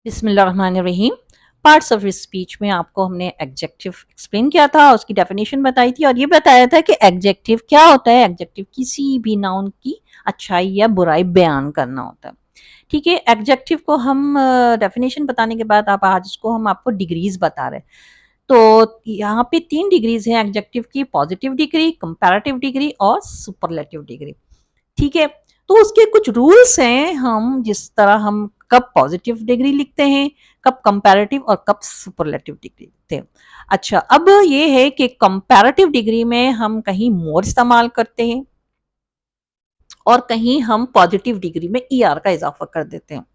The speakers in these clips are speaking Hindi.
बिस्मिल्लाहिर्रहमानिर्रहीम। पार्ट्स ऑफ स्पीच में आपको हमने एडजेक्टिव एक्सप्लेन किया था, उसकी डेफिनेशन बताई थी और ये बताया था कि एडजेक्टिव क्या होता है। एडजेक्टिव किसी भी नाउन की अच्छाई या बुराई बयान करना होता है। ठीक है, एडजेक्टिव को हम डेफिनेशन बताने के बाद आप आज इसको हम आपको डिग्रीज बता रहे हैं। तो यहाँ पे 3 डिग्रीज हैं एडजेक्टिव की: पॉजिटिव डिग्री, कंपैरेटिव डिग्री और सुपरलेटिव डिग्री। ठीक है, तो उसके कुछ रूल्स हैं। हम जिस तरह हम कब पॉजिटिव डिग्री लिखते हैं, कब कंपैरेटिव और कब सुपरलेटिव डिग्री लिखते हैं। अच्छा, अब ये है कि कंपैरेटिव डिग्री में हम कहीं मोर इस्तेमाल करते हैं और कहीं हम पॉजिटिव डिग्री में ईआर का इजाफा कर देते हैं।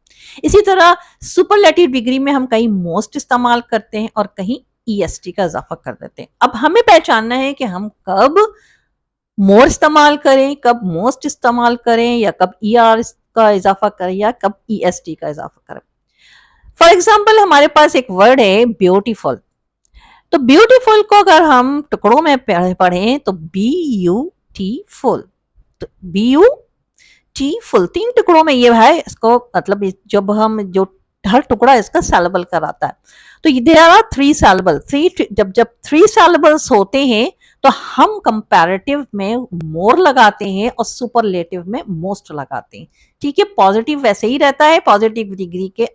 इसी तरह सुपरलेटिव डिग्री में हम कहीं मोस्ट इस्तेमाल करते हैं और कहीं ईएसटी का इजाफा कर देते हैं। अब हमें पहचानना है कि हम कब मोर इस्तेमाल करें, कब मोस्ट इस्तेमाल करें, या कब ईआर का इजाफा करें, या कब ईएसटी का इजाफा करें। फॉर एग्जाम्पल हमारे पास एक वर्ड है ब्यूटीफुल। तो ब्यूटीफुल को अगर हम टुकड़ों में पढ़ें तो बी यू टी फुल, तो बी यू टी फुल 3 टुकड़ों में ये है। इसको मतलब जब हम जो हर टुकड़ा इसका सैलेबल कराता है, तो देयर आर 3 सैलेबल। जब 3 सैलेबल्स होते हैं तो हम कंपैरेटिव में मोर लगाते हैं और सुपरलेटिव में मोस्ट लगाते हैं। ठीक है, पॉजिटिव वैसे ही रहता है, पॉजिटिव डिग्री के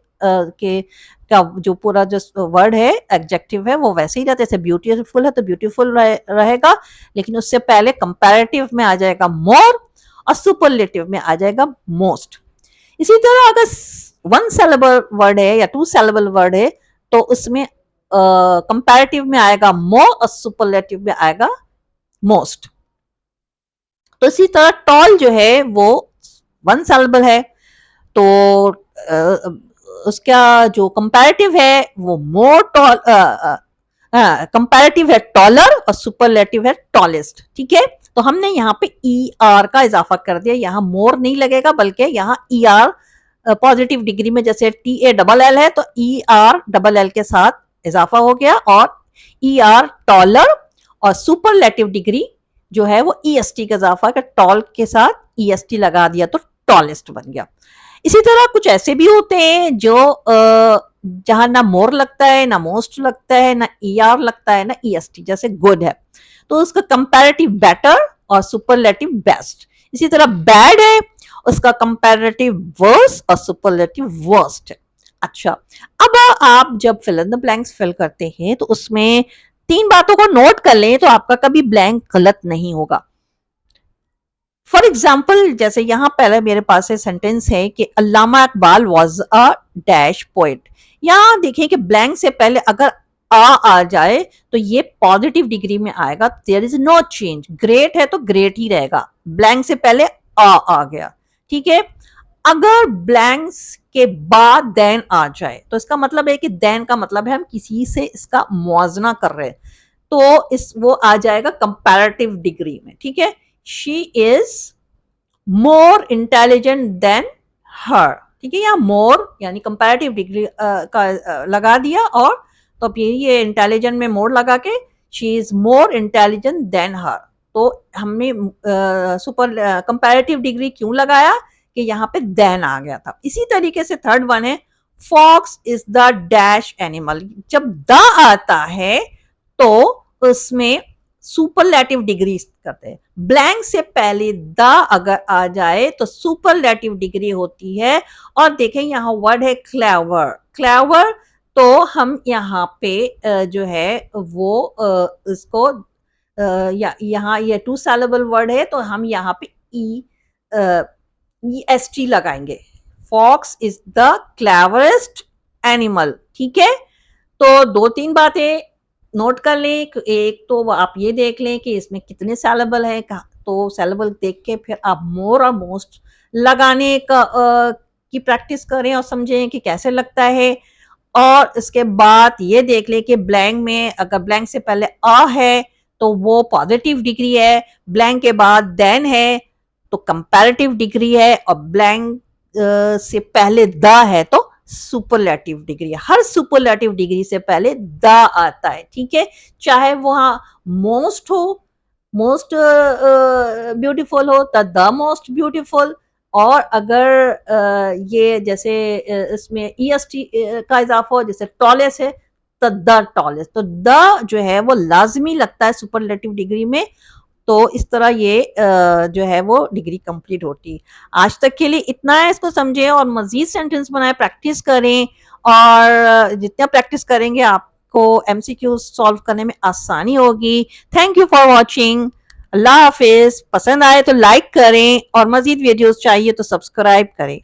का जो पूरा जो वर्ड है एडजेक्टिव है वो वैसे ही रहता है। जैसे ब्यूटीफुल है तो ब्यूटीफुल रहेगा, लेकिन उससे पहले कंपैरेटिव में आ जाएगा मोर और सुपरलेटिव में आ जाएगा मोस्ट। इसी तरह अगर 1 syllable वर्ड है या 2 syllable वर्ड है तो उसमें कंपैरेटिव में आएगा मोर और सुपरलेटिव में आएगा मोस्ट। तो इसी तरह टॉल जो है वो 1 syllable है, तो उसका जो कंपैरेटिव है वो मोर टॉल, कंपैरेटिव है टॉलर और सुपरलेटिव है टॉलेस्ट। ठीक है, तो हमने यहाँ पे ई आर का इजाफा कर दिया। यहाँ मोर नहीं लगेगा बल्कि यहाँ ई आर पॉजिटिव डिग्री में जैसे टी ए डबल एल है तो ई आर डबल एल के साथ इजाफा हो गया, और ई आर टॉलर, और सुपरलेटिव डिग्री जो है वो ई एस टी का इजाफा कर टॉल के साथ ई एस टी लगा दिया तो टॉलेस्ट बन गया। इसी तरह कुछ ऐसे भी होते हैं जो जहां ना मोर लगता है, ना मोस्ट लगता है, ना ई आर लगता है, ना ई एस टी, जैसे गुड है तो उसका कंपैरेटिव बेटर और सुपरलेटिव बेस्ट। इसी तरह बैड है, उसका कंपैरेटिव वर्स और सुपरलेटिव वर्स्ट है। अच्छा, अब आप जब fill in the blanks fill करते हैं तो उसमें 3 बातों को नोट कर लें तो आपका कभी ब्लैंक गलत नहीं होगा। फॉर एग्जाम्पल जैसे यहाँ पहले मेरे पास सेंटेंस है कि Allama Iqbal was a dash poet. यहाँ देखिए कि ब्लैंक से पहले अगर आ जाए तो ये पॉजिटिव डिग्री में आएगा, there is no change. Great है तो ग्रेट ही रहेगा, ब्लैंक से पहले आ गया। ठीक है, अगर ब्लैंक्स के बाद देन आ जाए तो इसका मतलब है कि देन का मतलब है हम किसी से इसका मुआवजा कर रहे हैं, तो इस वो आ जाएगा कंपैरेटिव डिग्री में। ठीक है, she is more intelligent than her. ठीक है, यहाँ मोर यानी कंपैरेटिव डिग्री का लगा दिया, और तो फिर ये इंटेलिजेंट में मोर लगा के she is more intelligent than her. तो हमने सुपर कंपैरेटिव डिग्री क्यों लगाया कि यहाँ पे देन आ गया था। इसी तरीके से थर्ड वन है fox is the dash animal. जब द आता है तो उसमें सुपरलेटिव डिग्री करते हैं। ब्लैंक से पहले द अगर आ जाए तो सुपरलेटिव डिग्री होती है। और देखें यहाँ वर्ड है क्लेवर। क्लेवर तो हम यहाँ पे जो है वो इसको या यहाँ ये 2 syllable वर्ड है तो हम यहाँ पे ई एस टी लगाएंगे। Fox is the cleverest animal. ठीक है, तो 2-3 बातें नोट कर लें। एक तो आप ये देख लें कि इसमें कितने सैलेबल है, तो सैलेबल देख के फिर आप मोर और मोस्ट लगाने का की प्रैक्टिस करें और समझें कि कैसे लगता है। और इसके बाद ये देख लें कि ब्लैंक में अगर ब्लैंक से पहले अ है तो वो पॉजिटिव डिग्री है, ब्लैंक के बाद देन है तो कंपैरेटिव डिग्री है, और ब्लैंक से पहले द है तो सुपरलेटिव डिग्री। हर सुपरलेटिव डिग्री से पहले द आता है। ठीक है, चाहे वहां मोस्ट हो, मोस्ट ब्यूटीफुल हो तो द मोस्ट ब्यूटीफुल, और अगर ये जैसे इसमें EST का इजाफा हो, जैसे टॉलेस्ट है तो द टॉलेस्ट, तो द जो है वो लाजमी लगता है सुपरलेटिव डिग्री में। तो इस तरह ये जो है वो डिग्री कंप्लीट होती है। आज तक के लिए इतना है, इसको समझें और मजीद सेंटेंस बनाए, प्रैक्टिस करें, और जितना प्रैक्टिस करेंगे आपको एमसीक्यू सॉल्व करने में आसानी होगी। Thank you for watching. अल्लाह हाफिज। पसंद आए तो लाइक करें और मजीद वीडियोस चाहिए तो सब्सक्राइब करें।